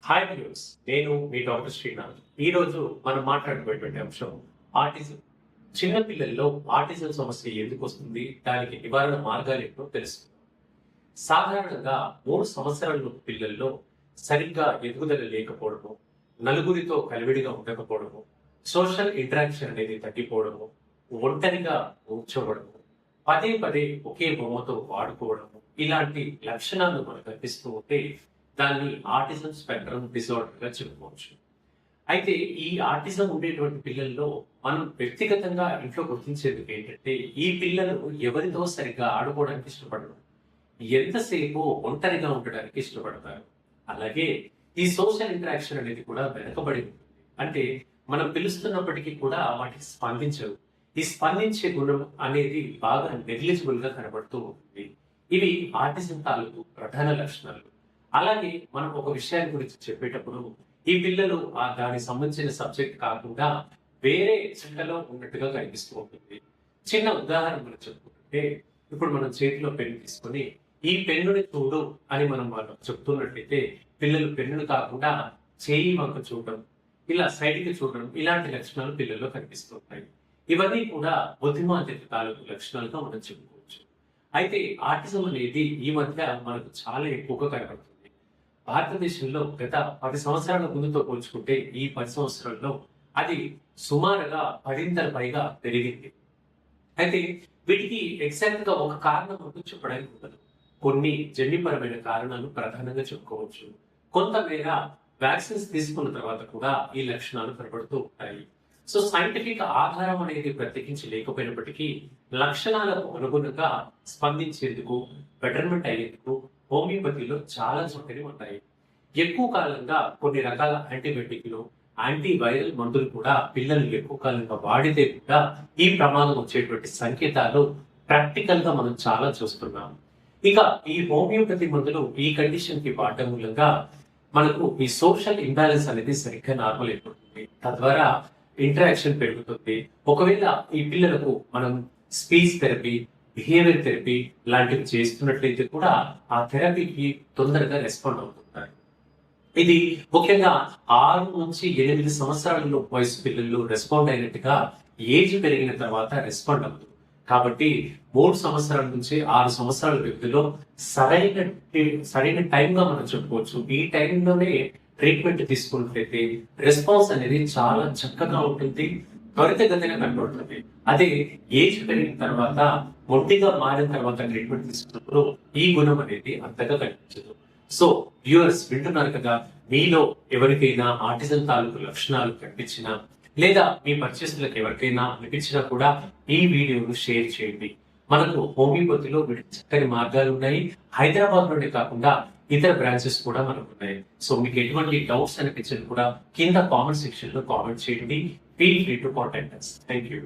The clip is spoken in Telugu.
హాయ్ వ్యూస్, నేను మీ డాక్టర్ శ్రీనాథ్. ఈ రోజు మనం మాట్లాడుకునేటువంటి అంశం ఆటిజం. చిన్న పిల్లల్లో ఆటిజం సమస్య ఎందుకు వస్తుంది, దానికి నివారణ మార్గాలు ఏంటో తెలుస్తుంది. సాధారణంగా 3 సంవత్సరాల పిల్లల్లో సరిగ్గా ఎదుగుదల లేకపోవడము, నలుగురితో కలివిడిగా ఉండకపోవడము, సోషల్ ఇంటరాక్షన్ అనేది తగ్గిపోవడము, ఒంటరిగా కూర్చోవడము, పదే పదే ఒకే బొమ్మతో ఆడుకోవడము, ఇలాంటి లక్షణాలు మనకు కనిపిస్తూ ఉంటే దాన్ని ఆటిజం స్పెక్ట్రమ్ డిసార్డర్ గా చెప్పుకోవచ్చు. అయితే ఈ ఆటిజం ఉండేటువంటి పిల్లల్లో మనం వ్యక్తిగతంగా ఇంట్లో గుర్తించేది ఏంటంటే, ఈ పిల్లలు ఎవరితో సరిగ్గా ఆడుకోవడానికి ఇష్టపడరు, ఎంతసేపు ఒంటరిగా ఉండడానికి ఇష్టపడతారు. అలాగే ఈ సోషల్ ఇంటరాక్షన్ అనేది కూడా వెనకబడి ఉంటుంది. అంటే మనం పిలుస్తున్నప్పటికీ కూడా వాటికి స్పందించరు. ఈ స్పందించే గుణం అనేది బాగా నెగ్లిజిబుల్ గా కనబడుతూ ఉంటుంది. ఇవి ఆటిజం తాలూకు ప్రధాన లక్షణాలు. అలాగే మనం ఒక విషయాన్ని గురించి చెప్పేటప్పుడు ఈ పిల్లలు దానికి సంబంధించిన సబ్జెక్ట్ కాకుండా వేరే చిట్టలో ఉన్నట్టుగా కనిపిస్తూ ఉంటుంది. చిన్న ఉదాహరణ మనం చెప్పుకుంటే, ఇప్పుడు మనం చేతిలో పెన్ను తీసుకొని ఈ పెన్నుని చూడు అని మనం వాళ్ళు చెప్తున్నట్లయితే పిల్లలు పెన్నును కాకుండా చేయి వంక చూడడం, ఇలా సైడ్కి చూడడం, ఇలాంటి లక్షణాలు పిల్లల్లో కనిపిస్తూ ఉంటాయి. ఇవన్నీ కూడా బుద్ధిమాంద్యత తాలూకు లక్షణాలుగా మనం చెప్పుకోవచ్చు. అయితే ఆటిజం అనేది ఈ మధ్య మనకు చాలా ఎక్కువగా కనబడుతుంది. భారతదేశంలో గత 10 సంవత్సరాల ముందుతో పోల్చుకుంటే ఈ 10 సంవత్సరాల్లో అది సుమారుగా 10 పైగా పెరిగింది. అయితే వీటికి ఎగ్జాక్ట్ గా ఒక కారణం అంటూ చెప్పడానికి ఉండదు. కొన్ని జన్యుపరమైన కారణాలు ప్రధానంగా చెప్పుకోవచ్చు. కొంతమేర వ్యాక్సిన్స్ తీసుకున్న తర్వాత కూడా ఈ లక్షణాలు కనబడుతూ ఉంటాయి. సో సైంటిఫిక్ ఆధారం అనేది ప్రత్యేకించి లేకపోయినప్పటికీ లక్షణాలకు అనుగుణంగా స్పందించేందుకు, బెటర్మెంట్ అయ్యేందుకు హోమియోపతిలో చాలా చక్కని ఉన్నాయి. ఎక్కువ కాలంగా కొన్ని రకాల యాంటీబయాటిక్లు, యాంటీవైరల్ మందులు కూడా పిల్లలు ఎక్కువ కాలంగా వాడితే కూడా ఈ ప్రమాదం వచ్చేటువంటి సంకేతాలు ప్రాక్టికల్ గా మనం చాలా చూస్తున్నాం. ఇక ఈ హోమియోపతి మందులు ఈ కండిషన్ కి వాడటం మూలంగా మనకు ఈ సోషల్ ఇంబ్యాలెన్స్ అనేది సరిగ్గా నార్మల్ అయిపోతుంది. తద్వారా ఇంటరాక్షన్ పెరుగుతుంది. ఒకవేళ ఈ పిల్లలకు మనం స్పీచ్ థెరపీ, బిహేవియర్ థెరపీ లాంటివి చేస్తున్నట్లయితే కూడా ఆ థెరపీకి తొందరగా రెస్పాండ్ అవుతుంటారు. ఇది ముఖ్యంగా 6 నుంచి 8 సంవత్సరాల వయసు పిల్లలు రెస్పాండ్ అయినట్టుగా ఏజ్ పెరిగిన తర్వాత రెస్పాండ్ అవుతుంది. కాబట్టి 3 సంవత్సరాల నుంచి 6 సంవత్సరాల వ్యక్తిలో సరైన టైంగా మనం చెప్పుకోవచ్చు. ఈ టైంలోనే ట్రీట్మెంట్ తీసుకున్నట్లయితే రెస్పాన్స్ అనేది చాలా చక్కగా ఉంటుంది, త్వరితగతిన కనబడుతుంది. అదే ఏజ్ పెరిగిన తర్వాత, మొండిగా మారిన తర్వాత ట్రీట్మెంట్ తీసుకున్నప్పుడు ఈ గుణం అనేది అంతగా కనిపించదు. సో వ్యూవర్స్ వింటున్నారు కదా, మీలో ఎవరికైనా ఆటిజం తాలూకు లక్షణాలు కనిపించినా లేదా మీ పరిచయస్తులకు ఎవరికైనా అనిపించినా కూడా ఈ వీడియోను షేర్ చేయండి. మనకు హోమియోపతిలో వీటికి చక్కని మార్గాలు ఉన్నాయి. హైదరాబాద్ లోనే కాకుండా ఇతర బ్రాంచెస్ కూడా మనకు ఉన్నాయి. సో మీకు ఎటువంటి డౌట్స్ అనిపించినా కూడా కింద కామెంట్ సెక్షన్ లో కామెంట్ చేయండి. Feel free to contact us. Thank you.